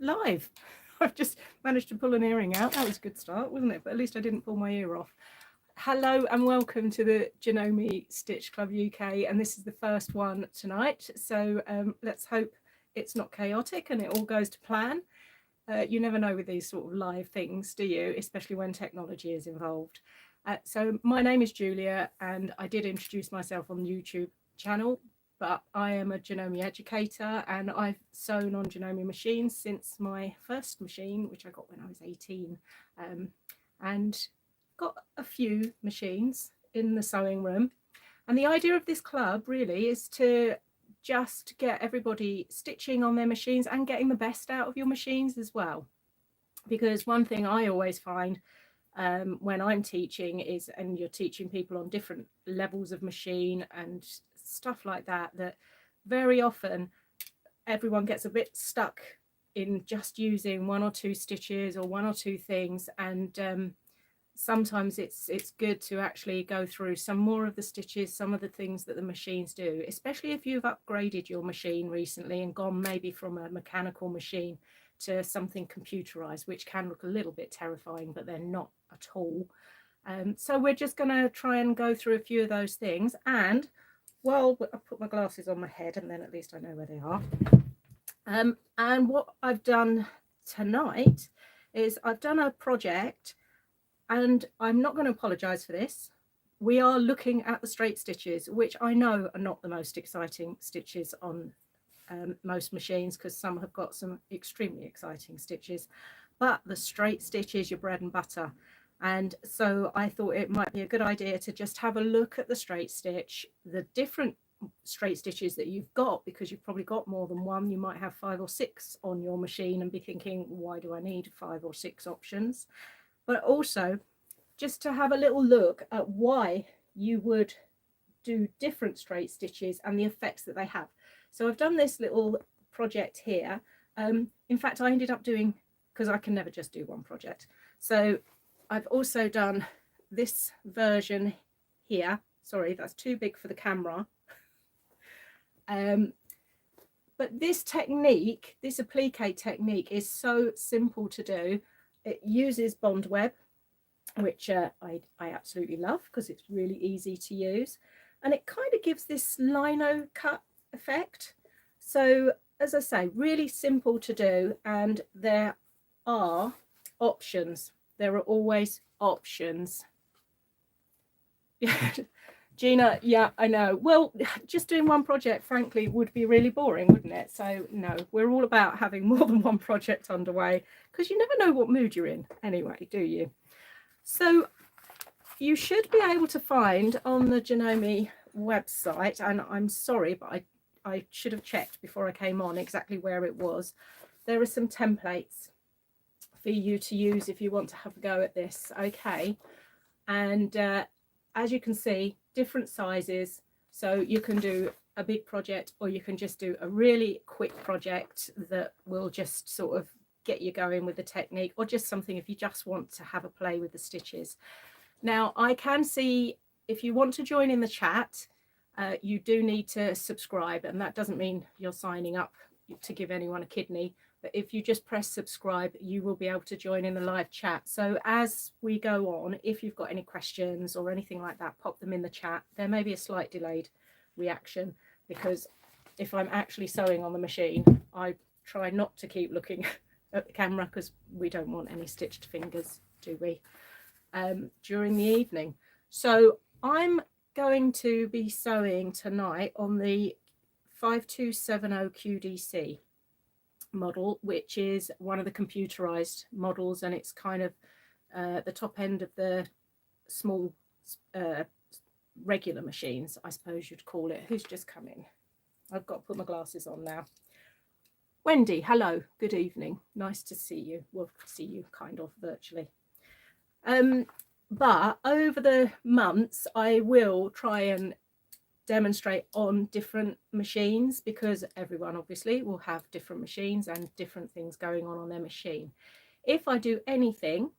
live. I've just managed to pull an earring out. That was a good start, wasn't it? But at least I didn't pull my ear off. Hello and welcome to the Janome Stitch Club UK, and this is the first one tonight. So let's hope it's not chaotic and it all goes to plan. You never know with these sort of live things, do you? Especially when technology is involved. So my name is Julia, and I did introduce myself on the YouTube channel, but I am a Janome educator, and I've sewn on Janome machines since my first machine, which I got when I was 18, and got a few machines in the sewing room. And the idea of this club really is to just get everybody stitching on their machines and getting the best out of your machines as well. Because one thing I always find when I'm teaching is, and you're teaching people on different levels of machine and stuff like that, that very often everyone gets a bit stuck in just using one or two stitches or one or two things, and sometimes it's good to actually go through some more of the stitches, some of the things that the machines do, especially if you've upgraded your machine recently and gone maybe from a mechanical machine to something computerized, which can look a little bit terrifying, but they're not at all. So we're just going to try and go through a few of those things. And well, I put my glasses on my head and then at least I know where they are. And what I've done tonight is I've done a project, and I'm not going to apologize for this. We are looking at the straight stitches, which I know are not the most exciting stitches on most machines, because some have got some extremely exciting stitches, but the straight stitch is your bread and butter. And so I thought it might be a good idea to just have a look at the straight stitch, the different straight stitches that you've got, because you've probably got more than one. You might have 5 or 6 on your machine and be thinking, why do I need 5 or 6 options? But also just to have a little look at why you would do different straight stitches and the effects that they have. So I've done this little project here. In fact, I ended up doing, because I can never just do one project, so I've also done this version here. Sorry, that's too big for the camera. But this technique, this applique technique, is so simple to do. It uses bond web, which I absolutely love because it's really easy to use, and it kind of gives this lino cut effect. So as I say, really simple to do, and there are options. There are always options. Gina, yeah, I know. Well, just doing one project, frankly, would be really boring, wouldn't it? So no, we're all about having more than one project underway, because you never know what mood you're in anyway, do you? So you should be able to find on the Janome website, and I'm sorry, but I should have checked before I came on exactly where it was. There are some templates for you to use if you want to have a go at this, okay? And as you can see, different sizes, so you can do a big project or you can just do a really quick project that will just sort of get you going with the technique, or just something if you just want to have a play with the stitches. Now I can see if you want to join in the chat, you do need to subscribe, and that doesn't mean you're signing up to give anyone a kidney, but if you just press subscribe, you will be able to join in the live chat. So as we go on, if you've got any questions or anything like that, pop them in the chat. There may be a slight delayed reaction, because if I'm actually sewing on the machine, I try not to keep looking at the camera, because we don't want any stitched fingers, do we, during the evening. So I'm going to be sewing tonight on the 5270 QDC model, which is one of the computerized models, and it's kind of the top end of the small regular machines, I suppose you'd call it. Who's just come in? I've got to put my glasses on now. Wendy, hello, good evening, nice to see you. Well, see you kind of virtually. But over the months I will try and demonstrate on different machines, because everyone obviously will have different machines and different things going on their machine. If I do anything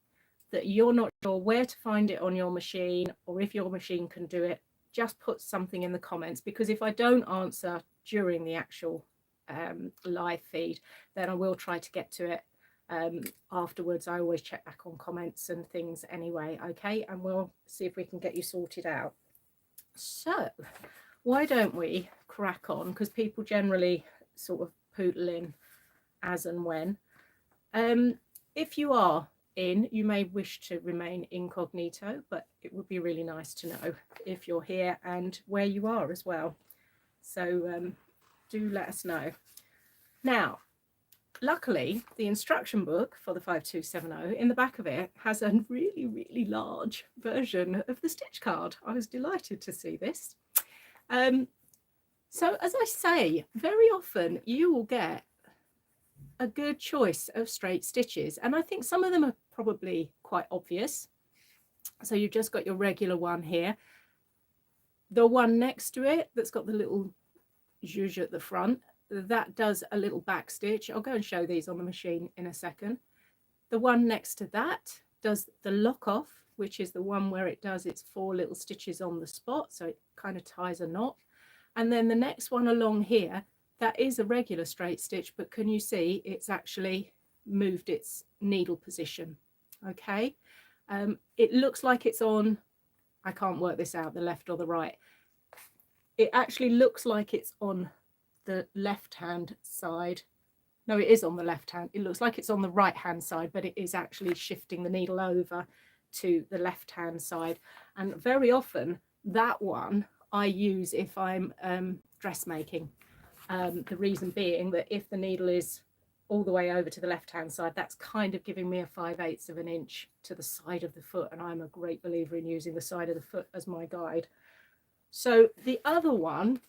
that you're not sure where to find it on your machine, or if your machine can do it, just put something in the comments, because if I don't answer during the actual live feed, then I will try to get to it afterwards. I always check back on comments and things anyway, okay, and we'll see if we can get you sorted out. So why don't we crack on, because people generally sort of poodle in as and when. If you are in, you may wish to remain incognito, but it would be really nice to know if you're here and where you are as well. So do let us know. Now, luckily, the instruction book for the 5270, in the back of it, has a really, really large version of the stitch card. I was delighted to see this. So as I say, very often you will get a good choice of straight stitches, and I think some of them are probably quite obvious. So you've just got your regular one here. The one next to it that's got the little zhuzh at the front, that does a little back stitch. I'll go and show these on the machine in a second. The one next to that does the lock off, which is the one where it does its 4 little stitches on the spot, so it kind of ties a knot. And then the next one along here, that is a regular straight stitch, but can you see it's actually moved its needle position? Okay, it looks like it's on, I can't work this out, the left or the right. It actually looks like it's on the left hand side. No, it is on the left hand. It looks like it's on the right hand side, but it is actually shifting the needle over to the left hand side. And very often that one I use if I'm dressmaking. The reason being that if the needle is all the way over to the left hand side, that's kind of giving me a 5/8 of an inch to the side of the foot, and I'm a great believer in using the side of the foot as my guide. So the other one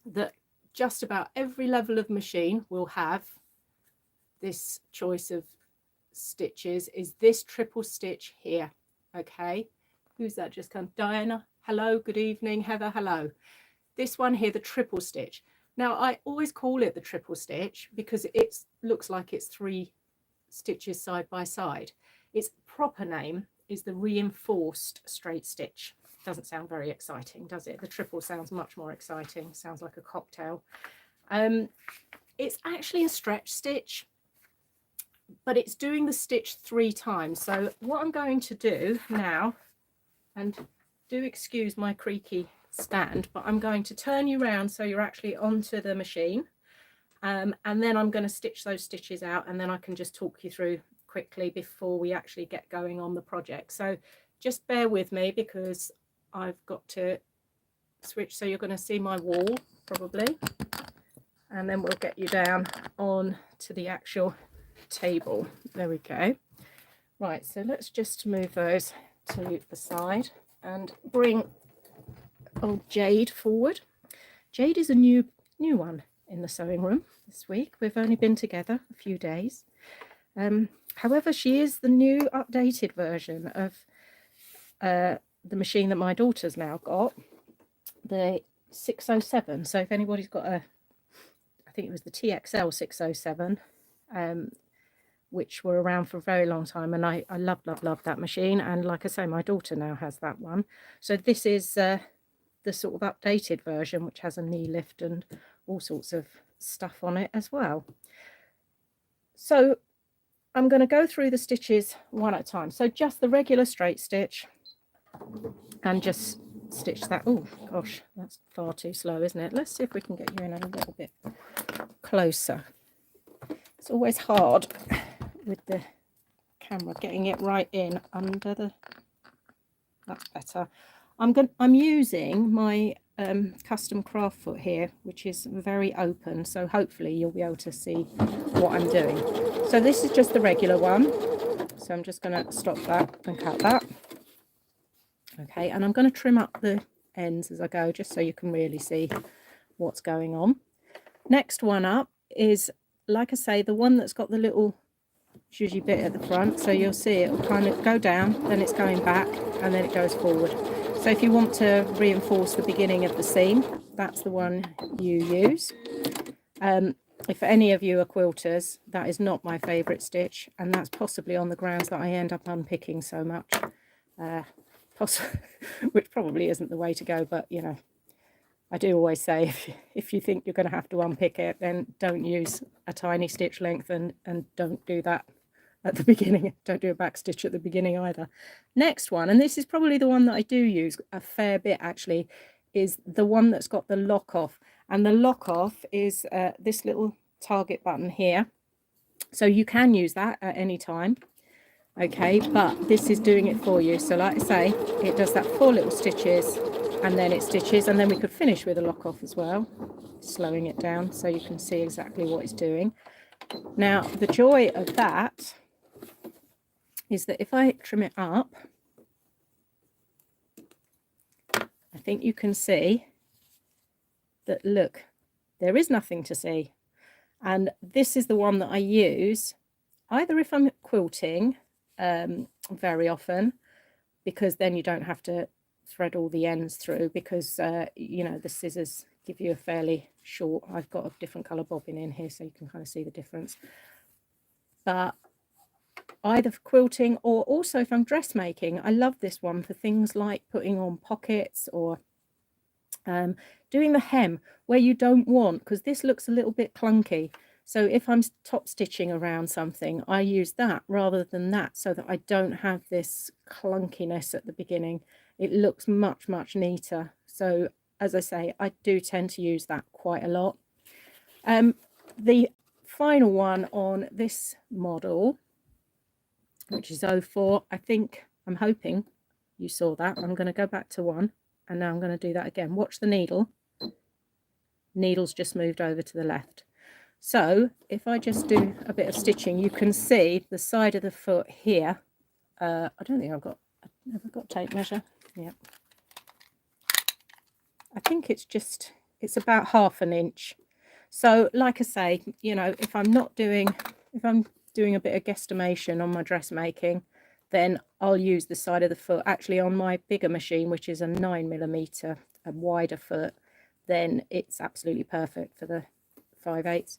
that just about every level of machine will have this choice of stitches is this triple stitch here. Okay, who's that just come? Diana, hello, good evening. Heather, hello. This one here, the triple stitch. Now I always call it the triple stitch because it looks like it's 3 stitches side by side. Its proper name is the reinforced straight stitch. Doesn't sound very exciting, does it? The triple sounds much more exciting. Sounds like a cocktail. It's actually a stretch stitch, but it's doing the stitch 3 times. So what I'm going to do now, and do excuse my creaky stand, but I'm going to turn you around so you're actually onto the machine, and then I'm going to stitch those stitches out, and then I can just talk you through quickly before we actually get going on the project. So just bear with me because I've got to switch, so you're going to see my wall probably, and then we'll get you down on to the actual table. There we go. Right, so let's just move those to the side and bring old Jade forward. Jade is a new one in the sewing room this week. We've only been together a few days. However, she is the new updated version of the machine that my daughter's now got, the 607. So if anybody's got I think it was the TXL 607, which were around for a very long time, and I love that machine. And like I say, my daughter now has that one. So this is the sort of updated version, which has a knee lift and all sorts of stuff on it as well. So I'm going to go through the stitches one at a time. So just the regular straight stitch, and just stitch that. Oh gosh, that's far too slow, isn't it? Let's see if we can get you in a little bit closer. It's always hard with the camera getting it right in under the, that's better. I'm using my custom craft foot here, which is very open, so hopefully you'll be able to see what I'm doing. So this is just the regular one, so I'm just going to stop that and cut that. Okay, and I'm going to trim up the ends as I go, just so you can really see what's going on. Next one up is, like I say, the one that's got the little zhuzhy bit at the front, so you'll see it will kind of go down, then it's going back, and then it goes forward. So if you want to reinforce the beginning of the seam, that's the one you use. If any of you are quilters, that is not my favourite stitch, and that's possibly on the grounds that I end up unpicking so much, which probably isn't the way to go, but you know, I do always say if you think you're going to have to unpick it, then don't use a tiny stitch length, and don't do that at the beginning. Don't do a back stitch at the beginning either. Next one, and this is probably the one that I do use a fair bit actually, is the one that's got the lock off. And the lock off is this little target button here. So you can use that at any time. Okay, but this is doing it for you. So like I say, it does that 4 little stitches, and then it stitches, and then we could finish with a lock off as well, slowing it down so you can see exactly what it's doing. Now the joy of that is that if I trim it up, I think you can see that, look, there is nothing to see. And this is the one that I use either if I'm quilting very often, because then you don't have to thread all the ends through, because you know, the scissors give you a fairly short, I've got a different colour bobbin in here so you can kind of see the difference. But either for quilting, or also if I'm dressmaking, I love this one for things like putting on pockets, or doing the hem where you don't want, because this looks a little bit clunky. So if I'm top stitching around something, I use that rather than that, so that I don't have this clunkiness at the beginning. It looks much, much neater. So as I say, I do tend to use that quite a lot. The final one on this model, which is 04, I think, I'm hoping you saw that. I'm going to go back to 1, and now I'm going to do that again. Watch the needle. Needle's just moved over to the left. So if I just do a bit of stitching, you can see the side of the foot here. I don't think have I got tape measure? Yeah. I think it's about ½ an inch. So like I say, you know, if I'm doing a bit of guesstimation on my dressmaking, then I'll use the side of the foot. Actually, on my bigger machine, which is a 9mm, a wider foot, then it's absolutely perfect for the 5/8.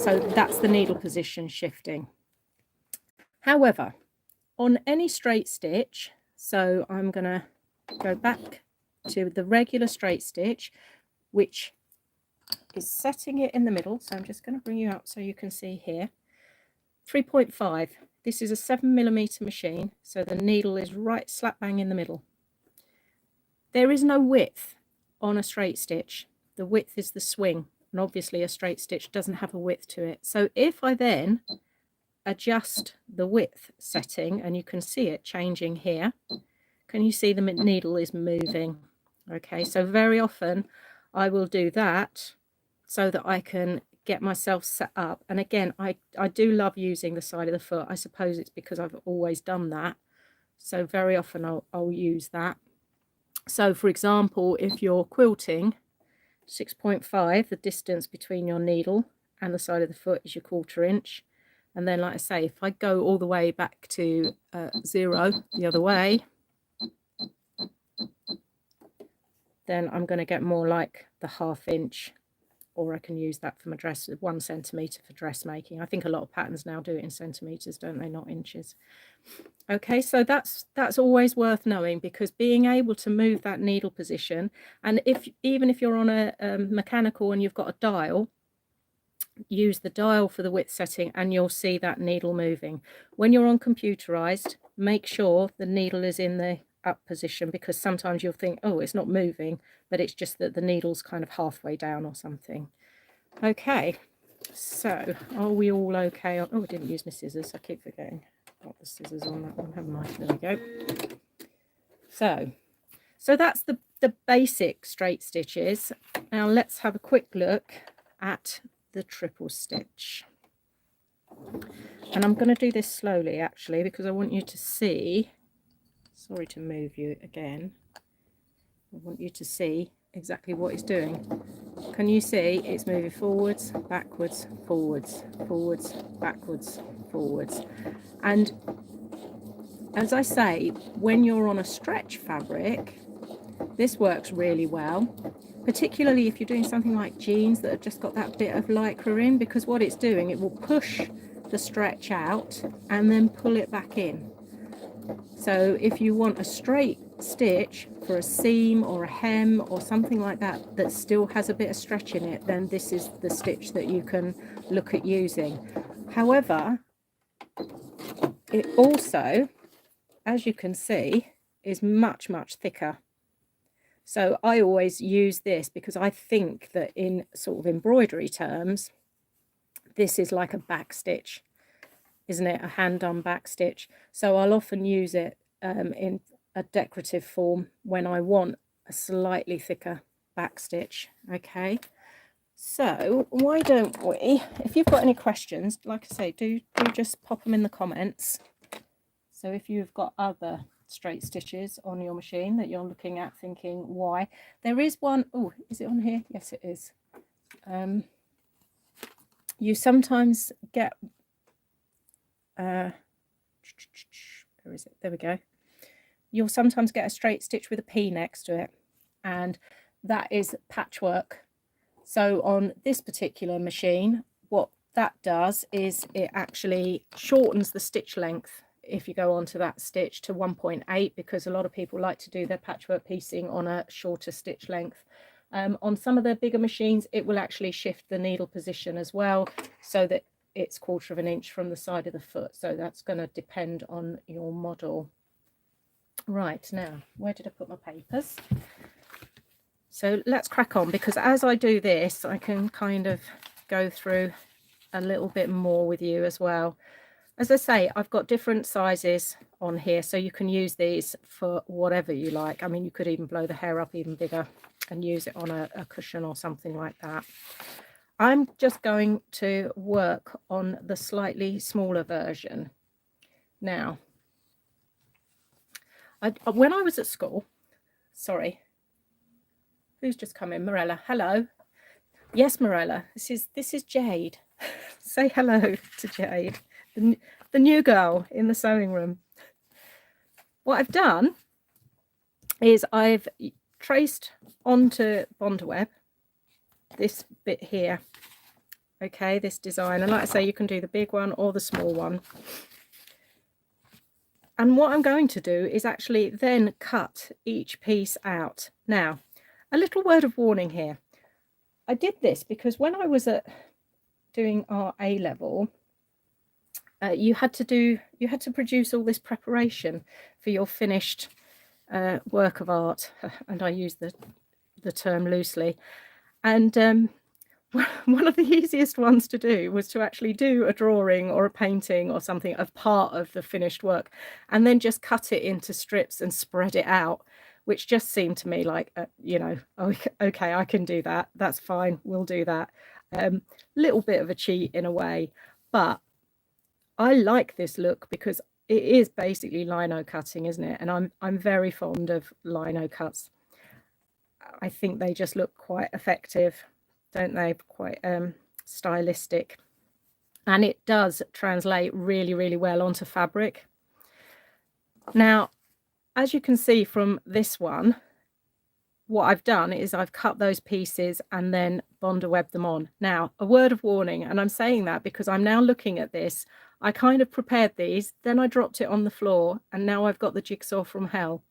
So that's the needle position shifting. However, on any straight stitch, so I'm going to go back to the regular straight stitch, which is setting it in the middle. So I'm just going to bring you up so you can see here. 3.5. This is a 7mm machine, so the needle is right slap bang in the middle. There is no width on a straight stitch. The width is the swing, and obviously a straight stitch doesn't have a width to it. So if I then adjust the width setting, and you can see it changing here, can you see the needle is moving? Okay, so very often I will do that so that I can get myself set up. And again, I do love using the side of the foot. I suppose it's because I've always done that. So very often I'll use that. So for example, if you're quilting, 6.5, the distance between your needle and the side of the foot is your 1/4 inch. And then, like I say, if I go all the way back to 0 the other way, then I'm going to get more like the ½ inch, or I can use that for my dress, 1 centimetre for dressmaking. I think a lot of patterns now do it in centimetres, don't they, not inches. Okay, so that's always worth knowing, because being able to move that needle position, and even if you're on a mechanical and you've got a dial, use the dial for the width setting and you'll see that needle moving. When you're on computerized, make sure the needle is in the up position, because sometimes you'll think, oh, it's not moving, but it's just that the needle's kind of halfway down or something. Okay, so are we all okay? Oh, I didn't use my scissors, I keep forgetting. Got the scissors on that one, haven't I? There we go. So that's the basic straight stitches. Now let's have a quick look at the triple stitch. And I'm going to do this slowly actually, because I want you to see, sorry to move you again, I want you to see exactly what it's doing. Can you see it's moving forwards, backwards, forwards, forwards, backwards, forwards? And as I say, when you're on a stretch fabric, this works really well, particularly if you're doing something like jeans that have just got that bit of lycra in, because what it's doing, it will push the stretch out and then pull it back in. So if you want a straight stitch for a seam or a hem or something like that that still has a bit of stretch in it, then this is the stitch that you can look at using. However, it also, as you can see, is much thicker. So I always use this because I think that in sort of embroidery terms, this is like a back stitch, isn't it? A hand done back stitch. So I'll often use it in a decorative form when I want a slightly thicker back stitch. Okay, so why don't we, if you've got any questions, like I say, do just pop them in the comments. So if you've got other straight stitches on your machine that you're looking at thinking why, there is one. Oh, is it on here? Yes, it is. You sometimes get where is it? There we go. You'll sometimes get a straight stitch with a P next to it, and that is patchwork. So on this particular machine, what that does is it actually shortens the stitch length if you go on to that stitch to 1.8, because a lot of people like to do their patchwork piecing on a shorter stitch length. On some of the bigger machines, it will actually shift the needle position as well, so that it's 1/4 of an inch from the side of the foot. So that's going to depend on your model. Right, now, where did I put my papers? So let's crack on, because as I do this, I can kind of go through a little bit more with you as well. As I say, I've got different sizes on here, so you can use these for whatever you like. I mean, you could even blow the hair up even bigger and use it on a cushion or something like that. I'm just going to work on the slightly smaller version. Now, when I was at school, sorry, who's just come in? Morella, hello. Yes, Morella, this is Jade. Say hello to Jade, the new girl in the sewing room. What I've done is I've traced onto Bondweb this bit here. Okay, this design, and like I say, you can do the big one or the small one. And what I'm going to do is actually then cut each piece out. Now, a little word of warning here. I did this because when I was doing our A level, you had to produce all this preparation for your finished work of art, and I use the term loosely. And one of the easiest ones to do was to actually do a drawing or a painting or something of part of the finished work, and then just cut it into strips and spread it out, which just seemed to me like, you know, oh, okay, I can do that. That's fine. We'll do that. Little bit of a cheat in a way, but I like this look because it is basically lino cutting, isn't it? And I'm very fond of lino cuts. I think they just look quite effective, don't they? Quite stylistic, and it does translate really well onto fabric. Now, as you can see from this one, what I've done is I've cut those pieces and then Bondweb them on. Now, a word of warning, and I'm saying that because I'm now looking at this. I kind of prepared these, then I dropped it on the floor, and now I've got the jigsaw from hell.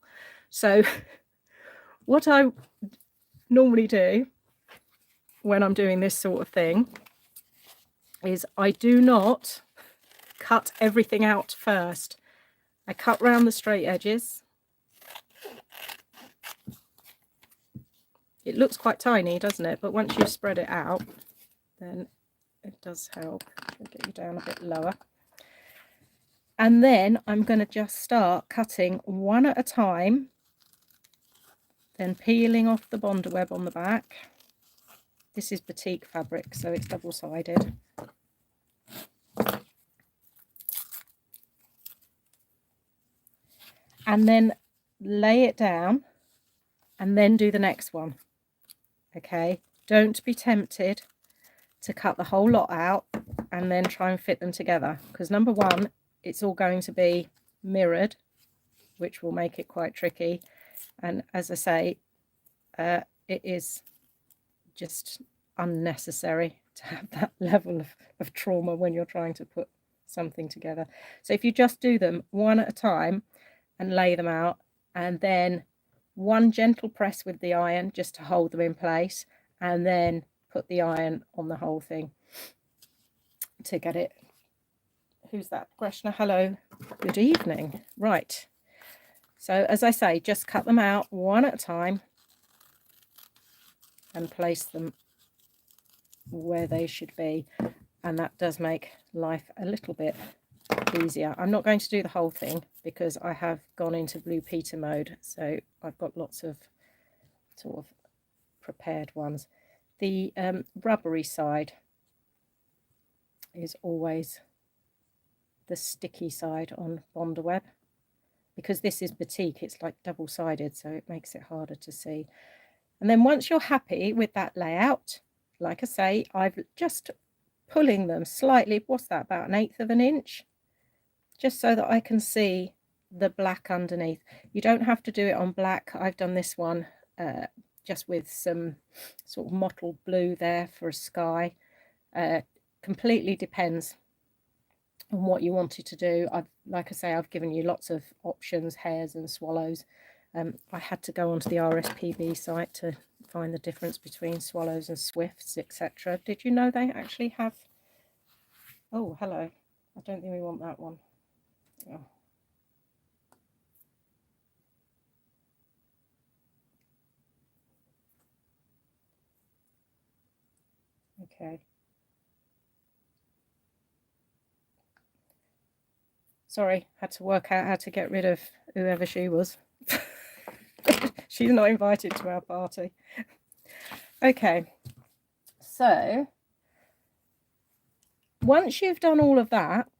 So what I normally do when I'm doing this sort of thing is I do not cut everything out first. I cut round the straight edges. It looks quite tiny, doesn't it? But once you spread it out, then it does help. I'll get you down a bit lower. And then I'm going to just start cutting one at a time, then peeling off the Bondweb on the back. This is batik fabric, so it's double-sided. And then lay it down and then do the next one. Okay, don't be tempted to cut the whole lot out and then try and fit them together, because number one, it's all going to be mirrored, which will make it quite tricky. And as I say, it is just unnecessary to have that level of trauma when you're trying to put something together. So if you just do them one at a time and lay them out and then one gentle press with the iron just to hold them in place, and then put the iron on the whole thing to get it. Who's that? Questioner, hello, good evening. Right, so as I say, just cut them out one at a time and place them where they should be, and that does make life a little bit easier. I'm not going to do the whole thing because I have gone into Blue Peter mode, so I've got lots of sort of prepared ones. The rubbery side is always the sticky side on Bondaweb, because this is batik, it's like double-sided, so it makes it harder to see. And then once you're happy with that layout, like I say, I've just pulling them slightly, what's that, about 1/8 of an inch, just so that I can see the black underneath. You don't have to do it on black. I've done this one just with some sort of mottled blue there for a sky. Completely depends on what you wanted to do. Like I say, I've given you lots of options, hares and swallows. I had to go onto the RSPB site to find the difference between swallows and swifts, etc. Did you know they actually have... Oh, hello. I don't think we want that one. Oh. Okay. Sorry, had to work out how to get rid of whoever she was. She's not invited to our party. Okay, so once you've done all of that,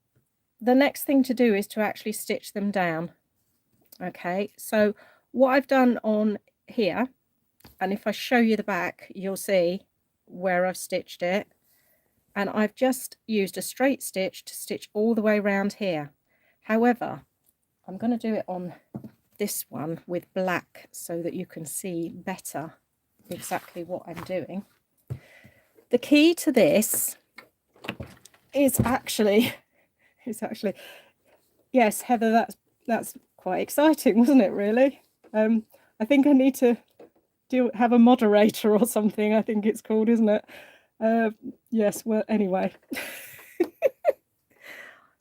the next thing to do is to actually stitch them down. Okay, so what I've done on here, and if I show you the back, you'll see where I've stitched it, and I've just used a straight stitch to stitch all the way around here. However, I'm going to do it on this one with black so that you can see better exactly what I'm doing. The key to this is actually yes, Heather, that's quite exciting, wasn't it, really? I think I need to have a moderator or something, I think it's called, isn't it? Yes, well, anyway.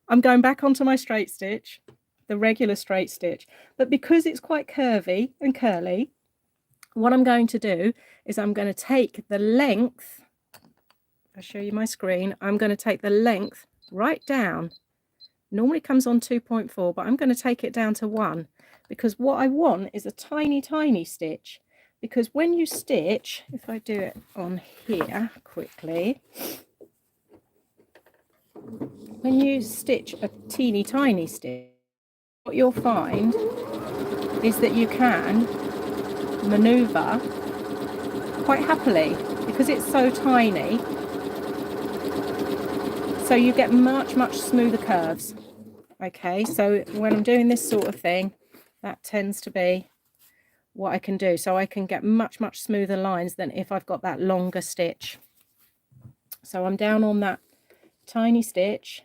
I'm going back onto my straight stitch, the regular straight stitch, but because it's quite curvy and curly, what I'm going to do is I'm going to take the length, I'll show you my screen, I'm going to take the length right down. Normally comes on 2.4, but I'm going to take it down to 1, because what I want is a tiny, tiny stitch. Because when you stitch, if I do it on here quickly, when you stitch a teeny tiny stitch, what you'll find is that you can maneuver quite happily because it's so tiny. So you get much smoother curves. Okay, so when I'm doing this sort of thing, that tends to be what I can do. So I can get much smoother lines than if I've got that longer stitch. So I'm down on that tiny stitch,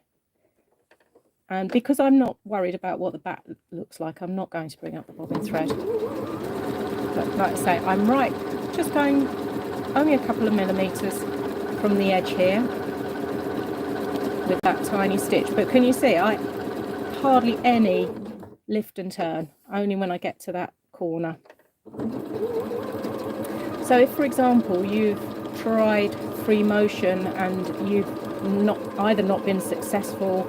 and because I'm not worried about what the back looks like, I'm not going to bring up the bobbin thread. But like I say, I'm right, just going only a couple of millimeters from the edge here with that tiny stitch. But can you see, I hardly any lift and turn, only when I get to that corner. So if, for example, you've tried free motion and you've either not been successful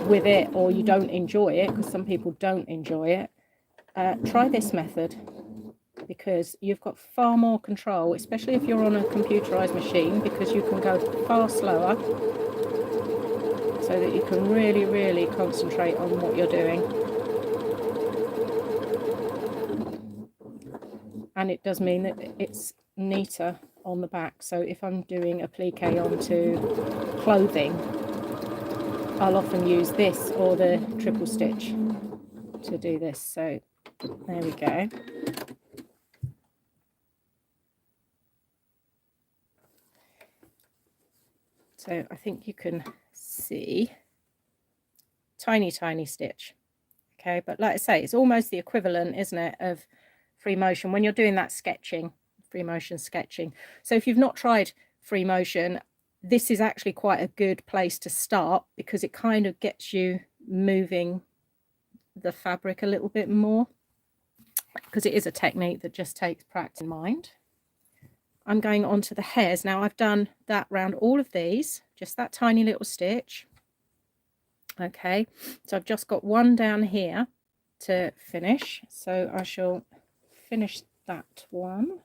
with it, or you don't enjoy it, because some people don't enjoy it, try this method, because you've got far more control, especially if you're on a computerized machine, because you can go far slower so that you can really concentrate on what you're doing. And it does mean that it's neater on the back. So if I'm doing applique onto clothing, I'll often use this or the triple stitch to do this. So there we go. So I think you can see tiny stitch. Okay, but like I say, it's almost the equivalent, isn't it, of free motion when you're doing that sketching, free motion sketching. So if you've not tried free motion, this is actually quite a good place to start, because it kind of gets you moving the fabric a little bit more, because it is a technique that just takes practice in mind. I'm going on to the hairs now. I've done that round all of these, just that tiny little stitch. Okay, so I've just got one down here to finish, so I shall finish that one,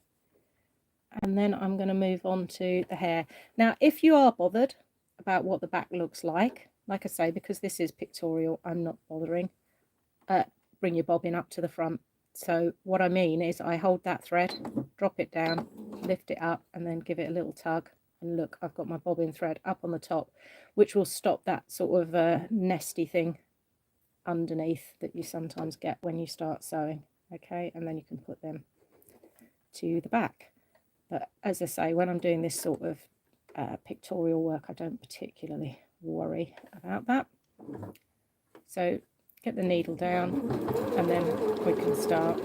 and then I'm going to move on to the hair. Now, if you are bothered about what the back looks like I say, because this is pictorial, I'm not bothering, bring your bobbin up to the front. So what I mean is I hold that thread, drop it down, lift it up, and then give it a little tug, and look, I've got my bobbin thread up on the top, which will stop that sort of nesty thing underneath that you sometimes get when you start sewing. Okay, and then you can put them to the back. But as I say, when I'm doing this sort of pictorial work, I don't particularly worry about that. So get the needle down, and then we can start.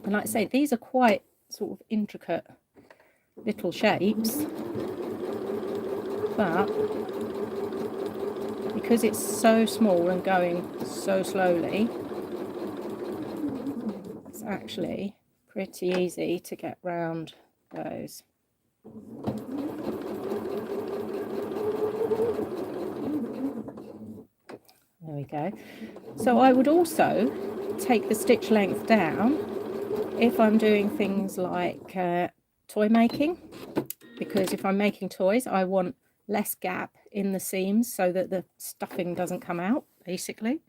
And like I say, these are quite sort of intricate little shapes, but because it's so small and going so slowly, it's actually pretty easy to get round those. There we go. So I would also take the stitch length down if I'm doing things like toy making, because if I'm making toys, I want less gap in the seams so that the stuffing doesn't come out, basically.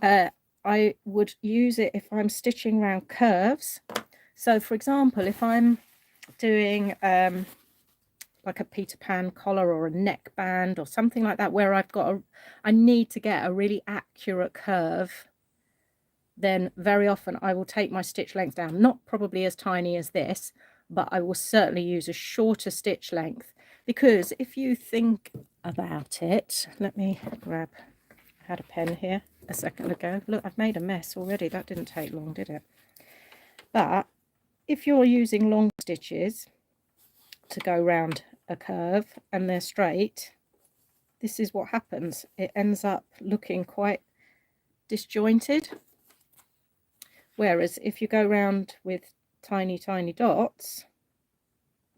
I would use it if I'm stitching around curves. So for example, if I'm doing like a Peter Pan collar or a neckband or something like that, where I need to get a really accurate curve, then very often I will take my stitch length down, not probably as tiny as this, but I will certainly use a shorter stitch length, because if you think about it, let me grab, I had a pen here a second ago. Look, I've made a mess already. That didn't take long, did it? But if you're using long stitches to go round a curve and they're straight, this is what happens. It ends up looking quite disjointed. Whereas if you go round with tiny dots,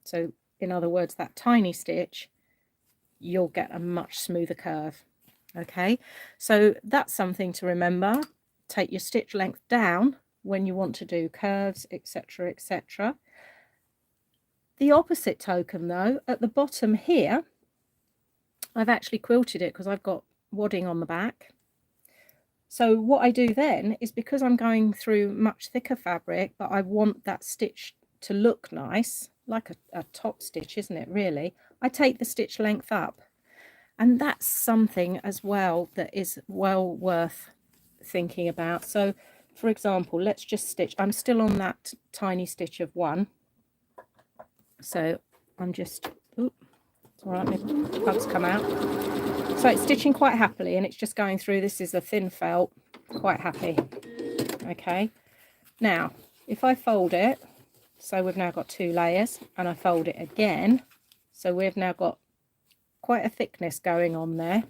so in other words that tiny stitch, you'll get a much smoother curve. Okay, so that's something to remember. Take your stitch length down when you want to do curves, etc, etc. The opposite token though, at the bottom here, I've actually quilted it because I've got wadding on the back. So what I do then is, because I'm going through much thicker fabric, but I want that stitch to look nice, like a top stitch, isn't it really? I take the stitch length up. And that's something as well that is well worth thinking about. So for example, let's just stitch, I'm still on that tiny stitch of 1. So I'm just, oops, it's all right, my bugs come out. So it's stitching quite happily, and it's just going through. This is a thin felt, quite happy. Okay, now if I fold it, so we've now got 2 layers, and I fold it again, so we've now got quite a thickness going on there,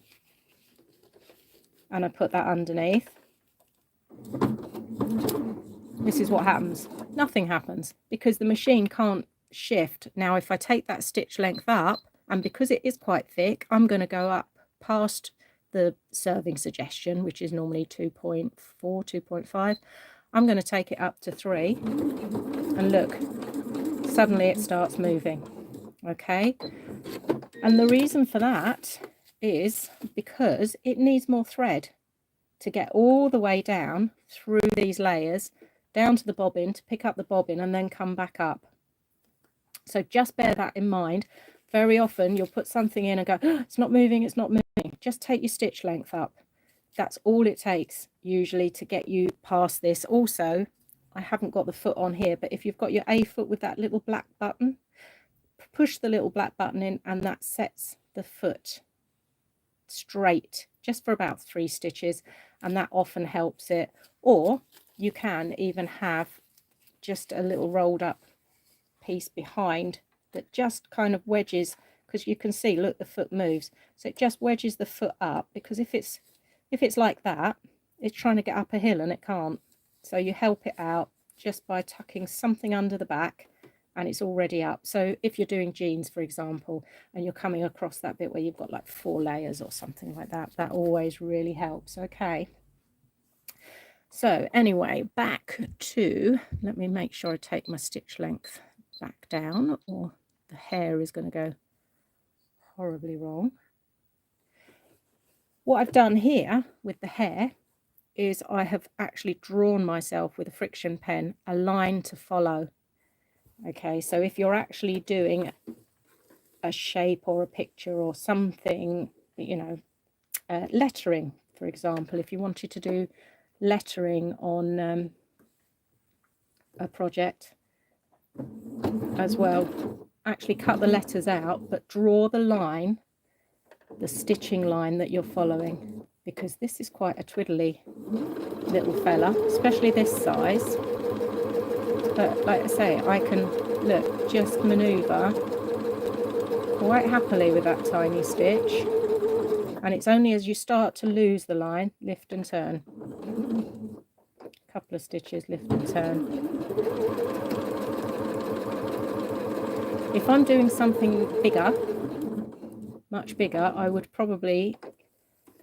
and I put that underneath. This is what happens. Nothing happens because the machine can't shift. Now if I take that stitch length up, and because it is quite thick, I'm going to go up past the serving suggestion, which is normally 2.4, 2.5. I'm going to take it up to 3, and look, suddenly it starts moving. Okay, and the reason for that is because it needs more thread to get all the way down through these layers, down to the bobbin, to pick up the bobbin and then come back up. So just bear that in mind. Very often you'll put something in and go, oh, it's not moving, it's not moving. Just take your stitch length up. That's all it takes usually to get you past this. Also, I haven't got the foot on here, but if you've got your A foot with that little black button, push the little black button in, and that sets the foot straight just for about 3 stitches, and that often helps it. Or you can even have just a little rolled up piece behind that just kind of wedges, because you can see, look, the foot moves, so it just wedges the foot up, because if it's like that, it's trying to get up a hill and it can't. So you help it out just by tucking something under the back, and it's already up. So if you're doing jeans, for example, and you're coming across that bit where you've got like 4 layers or something like that, that always really helps. Okay, so anyway, back to, let me make sure I take my stitch length back down, or the hair is going to go horribly wrong. What I've done here with the hair is I have actually drawn myself with a friction pen a line to follow. Okay, so if you're actually doing a shape or a picture or something, you know, lettering, for example, if you wanted to do lettering on a project as well, actually cut the letters out, but draw the line, the stitching line that you're following, because this is quite a twiddly little fella, especially this size. But like I say, I can, look, just maneuver quite happily with that tiny stitch, and it's only as you start to lose the line, lift and turn, a couple of stitches, lift and turn. If I'm doing something bigger, much bigger, I would probably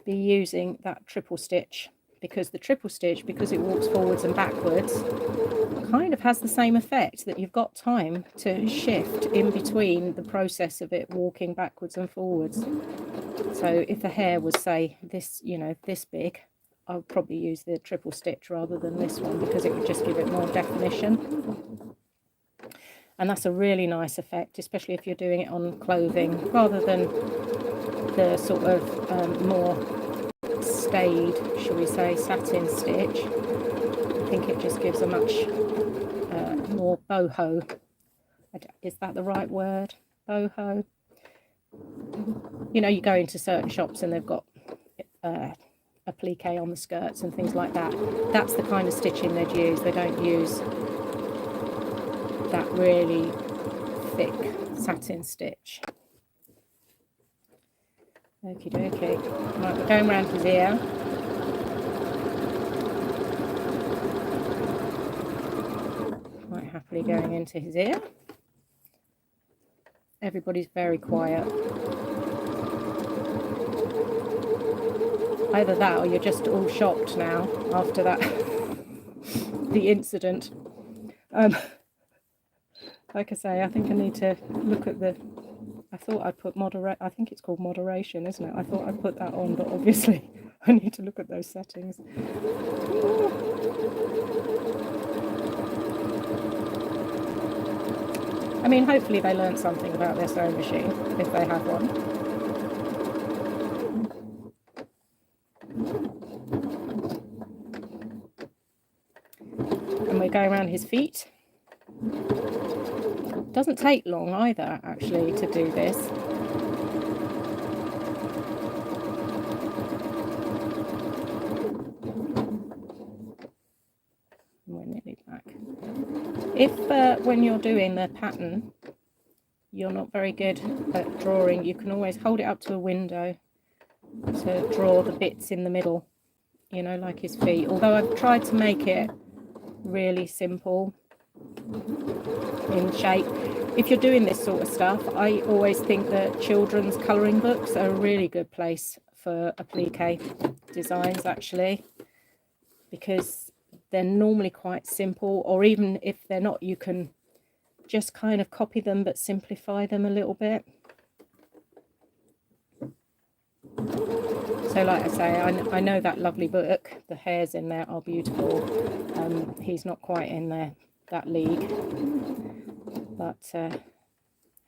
be using that triple stitch, because the triple stitch, because it walks forwards and backwards, kind of has the same effect, that you've got time to shift in between the process of it walking backwards and forwards. So if the hair was, say, this, you know, this big, I would probably use the triple stitch rather than this one, because it would just give it more definition. And that's a really nice effect, especially if you're doing it on clothing rather than the sort of more staid, shall we say, satin stitch. I think it just gives a much more boho. Is that the right word? Boho. You know, you go into certain shops and they've got applique on the skirts and things like that. That's the kind of stitching they'd use. They don't use that really thick satin stitch. Okie dokie. Right, we're going around his ear. Quite happily going into his ear. Everybody's very quiet. Either that or you're just all shocked now after that, the incident. Like I say, I think I need to look at the, I thought I'd put I think it's called moderation, isn't it? I thought I'd put that on, but obviously I need to look at those settings. I mean, hopefully they learned something about their sewing machine, if they have one. And we're going around his feet. Doesn't take long either, actually, to do this. We're nearly back. If when you're doing the pattern you're not very good at drawing, you can always hold it up to a window to draw the bits in the middle, you know, like his feet. Although I've tried to make it really simple in shape. If you're doing this sort of stuff, I always think that children's colouring books are a really good place for applique designs, actually, because they're normally quite simple, or even if they're not, you can just kind of copy them but simplify them a little bit. So like I say, I know that lovely book, the hairs in there are beautiful. He's not quite in there, that league, but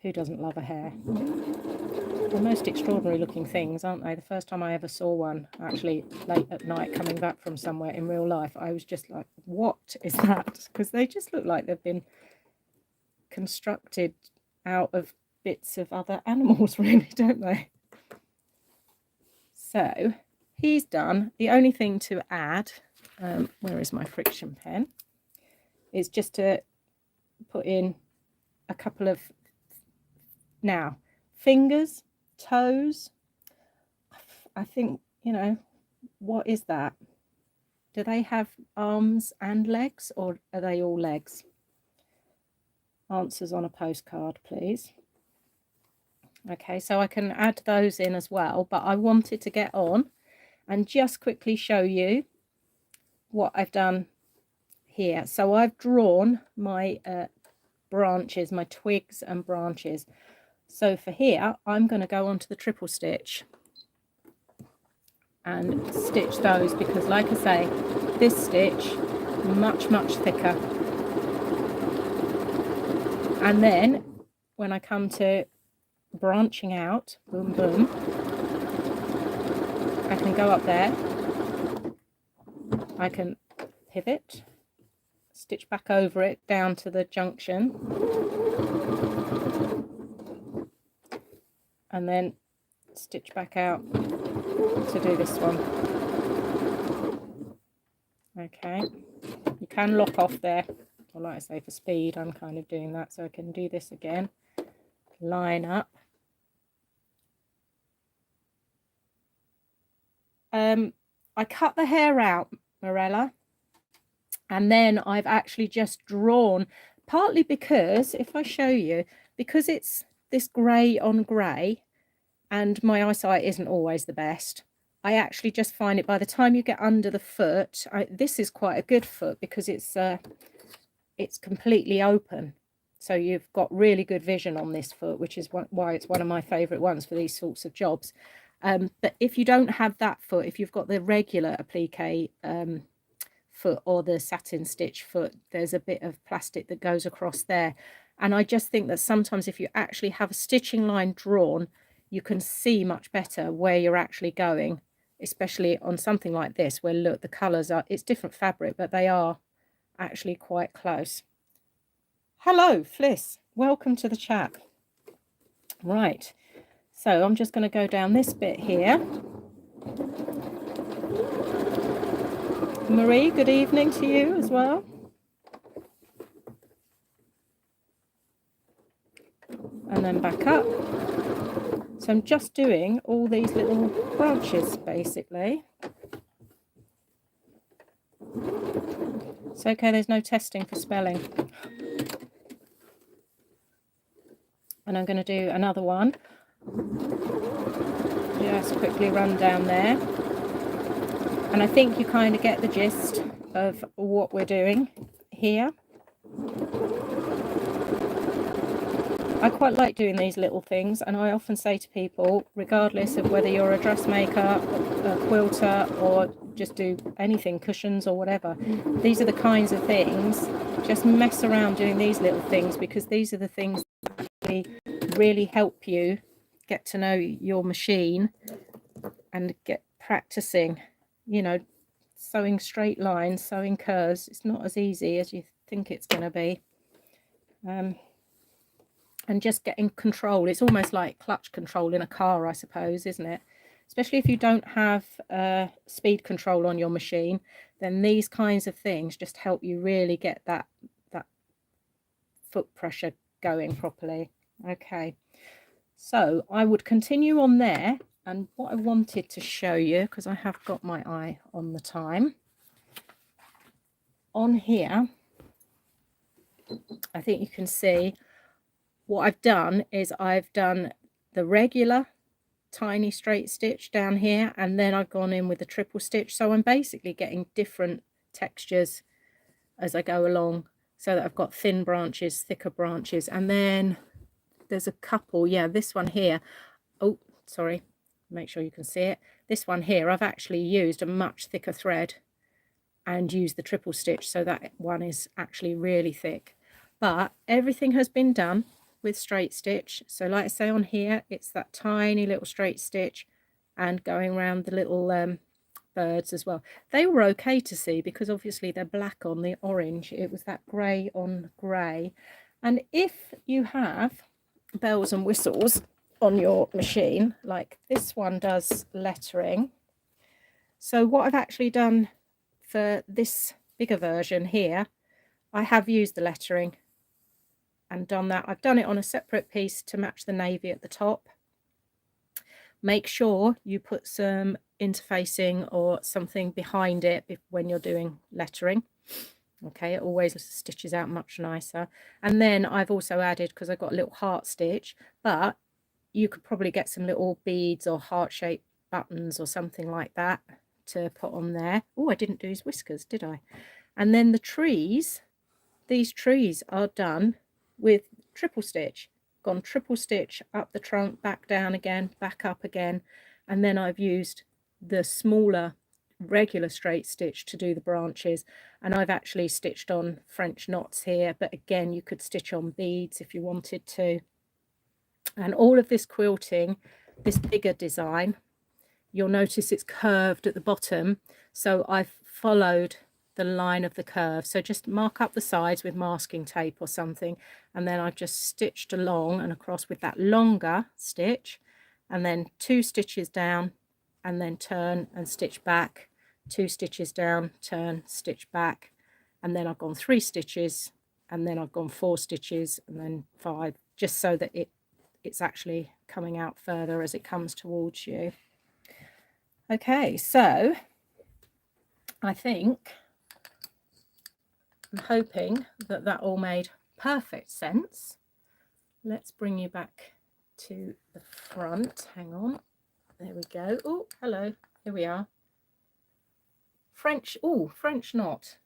who doesn't love a hare? The most extraordinary looking things, aren't they? The first time I ever saw one, actually late at night coming back from somewhere in real life, I was just like, what is that? Because they just look like they've been constructed out of bits of other animals, really, don't they? So he's done. The only thing to add, where is my friction pen, is just to put in a couple of now fingers, toes. I think, you know, what is that? Do they have arms and legs, or are they all legs? Answers on a postcard, please. Okay, so I can add those in as well, but I wanted to get on and just quickly show you what I've done here. So I've drawn my branches, my twigs and branches. So for here, I'm going to go onto the triple stitch and stitch those, because like I say, this stitch much thicker. And then when I come to branching out, boom boom, I can go up there, I can pivot, stitch back over it down to the junction, and then stitch back out to do this one. Okay, you can lock off there, or like I say, for speed I'm kind of doing that, so I can do this again, line up. I cut the hair out, Morella, and then I've actually just drawn, partly because, if I show you, because it's this grey on grey and my eyesight isn't always the best, I actually just find it by the time you get under the foot, this is quite a good foot because it's completely open, so you've got really good vision on this foot, which is why it's one of my favourite ones for these sorts of jobs. But if you don't have that foot, if you've got the regular applique foot or the satin stitch foot, there's a bit of plastic that goes across there, and I just think that sometimes if you actually have a stitching line drawn, you can see much better where you're actually going, especially on something like this where, look, the colours are, it's different fabric, but they are actually quite close. Hello Fliss, welcome to the chat. Right, so I'm just going to go down this bit here. Marie, good evening to you as well. And then back up. So I'm just doing all these little branches basically. It's okay, there's no testing for spelling. And I'm going to do another one. Just quickly run down there. And I think you kind of get the gist of what we're doing here. I quite like doing these little things, and I often say to people, regardless of whether you're a dressmaker, a quilter, or just do anything, cushions or whatever, these are the kinds of things, just mess around doing these little things, because these are the things that really help you get to know your machine and get practicing. You know, sewing straight lines, sewing curves, it's not as easy as you think it's going to be. And just getting control, it's almost like clutch control in a car, I suppose, isn't it? Especially if you don't have speed control on your machine, then these kinds of things just help you really get that foot pressure going properly. Okay, so I would continue on there. And what I wanted to show you, because I have got my eye on the time, on here, I think you can see what I've done is I've done the regular tiny straight stitch down here, and then I've gone in with the triple stitch. So I'm basically getting different textures as I go along, so that I've got thin branches, thicker branches, and then there's a couple, yeah, this one here, oh sorry, make sure you can see it, this one here I've actually used a much thicker thread and used the triple stitch, so that one is actually really thick. But everything has been done with straight stitch. So like I say, on here it's that tiny little straight stitch and going around the little birds as well. They were okay to see because obviously they're black on the orange, it was that grey on grey. And if you have bells and whistles on your machine, like this one does lettering, So what I've actually done for this bigger version here, I have used the lettering and done that. I've done it on a separate piece to match the navy at the top. Make sure you put some interfacing or something behind it when you're doing lettering. Okay, it always stitches out much nicer. And then I've also added, because I've got a little heart stitch, but you could probably get some little beads or heart-shaped buttons or something like that to put on there. Oh, I didn't do his whiskers, did I? And then the trees, these trees are done with triple stitch. Gone triple stitch up the trunk, back down again, back up again, and then I've used the smaller regular straight stitch to do the branches, and I've actually stitched on French knots here, but again you could stitch on beads if you wanted to. And all of this quilting, this bigger design, you'll notice it's curved at the bottom, so I've followed the line of the curve. So just mark up the sides with masking tape or something, and then I've just stitched along and across with that longer stitch, and then 2 stitches down and then turn and stitch back, 2 stitches down, turn, stitch back, and then I've gone 3 stitches, and then I've gone 4 stitches, and then 5, just so that it's actually coming out further as it comes towards you. Okay, so I think, I'm hoping that that all made perfect sense. Let's bring you back to the front. Hang on. There we go. Oh, hello. Here we are. French. Oh, French knot.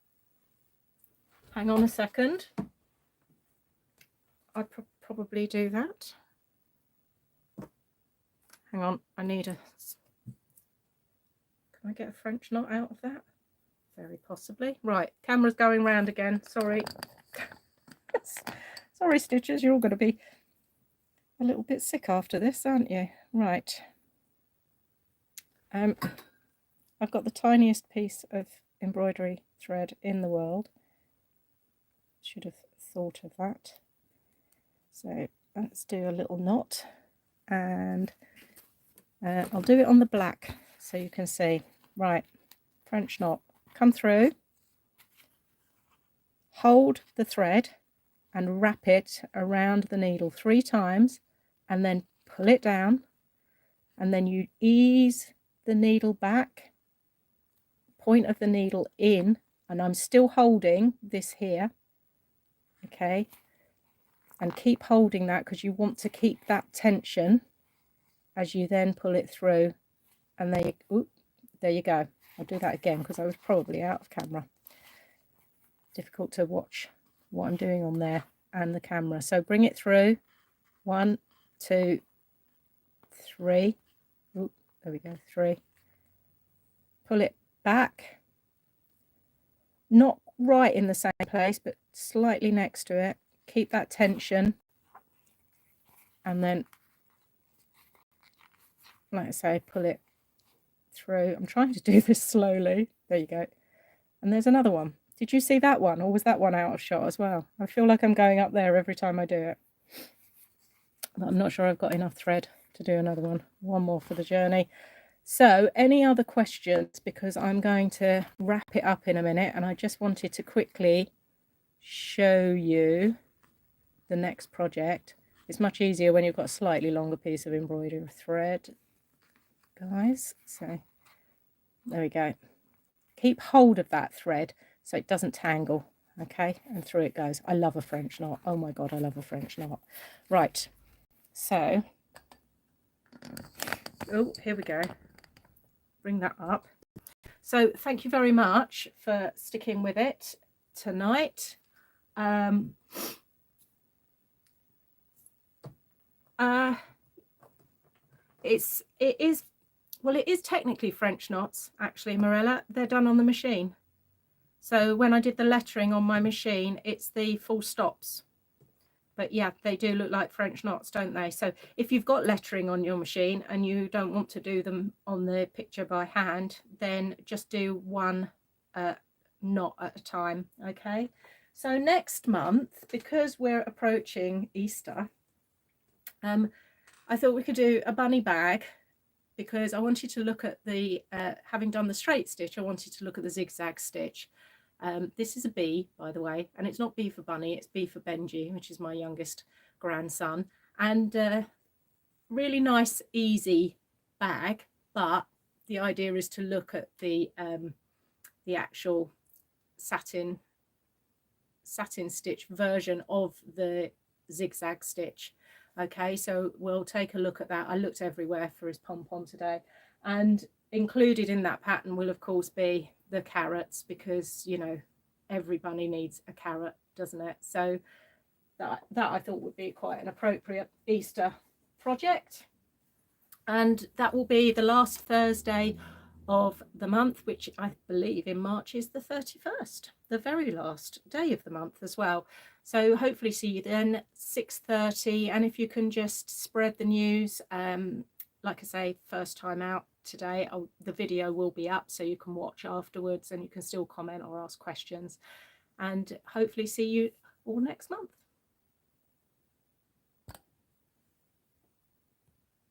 Hang on a second. I'd probably do that. Hang on. I need a... Can I get a French knot out of that? Very possibly. Right, camera's going round again. Sorry. Sorry, Stitchers, you're all going to be a little bit sick after this, aren't you? Right. I've got the tiniest piece of embroidery thread in the world. Should have thought of that. So let's do a little knot, and I'll do it on the black so you can see. Right, French knot. Come through, hold the thread and wrap it around the needle 3 times, and then pull it down, and then you ease the needle back, point of the needle in, and I'm still holding this here, okay, and keep holding that because you want to keep that tension as you then pull it through, and there you go. I'll do that again because I was probably out of camera. Difficult to watch what I'm doing on there and the camera. So bring it through. 1, 2, 3. Ooh, there we go. 3. Pull it back. Not right in the same place, but slightly next to it. Keep that tension. And then, like I say, pull it through. I'm trying to do this slowly. There you go. And there's another one. Did you see that one, or was that one out of shot as well? I feel like I'm going up there every time I do it, but I'm not sure I've got enough thread to do another one more for the journey. So any other questions, because I'm going to wrap it up in a minute, and I just wanted to quickly show you the next project. It's much easier when you've got a slightly longer piece of embroidery thread, guys. So there we go. Keep hold of that thread so it doesn't tangle, okay, and through it goes. I love a French knot. Oh my god, I love a French knot. Right, so oh, here we go. Bring that up. So thank you very much for sticking with it tonight. It is technically French knots, actually, Morella. They're done on the machine. So when I did the lettering on my machine, it's the full stops. But yeah, they do look like French knots, don't they? So if you've got lettering on your machine and you don't want to do them on the picture by hand, then just do one knot at a time, okay? So next month, because we're approaching Easter, I thought we could do a bunny bag because I wanted to look at the, having done the straight stitch, I wanted to look at the zigzag stitch. This is a B, by the way, and it's not B for Bunny, it's B for Benji, which is my youngest grandson. And really nice, easy bag, but the idea is to look at the actual satin stitch version of the zigzag stitch. Okay, so we'll take a look at that. I looked everywhere for his pom-pom today, and included in that pattern will of course be the carrots, because you know every bunny needs a carrot, doesn't it? So that I thought would be quite an appropriate Easter project. And that will be the last Thursday of the month, which I believe in March is the 31st, the very last day of the month as well. So hopefully see you then, 6:30. And if you can just spread the news, like I say, first time out today, the video will be up so you can watch afterwards, and you can still comment or ask questions, and hopefully see you all next month.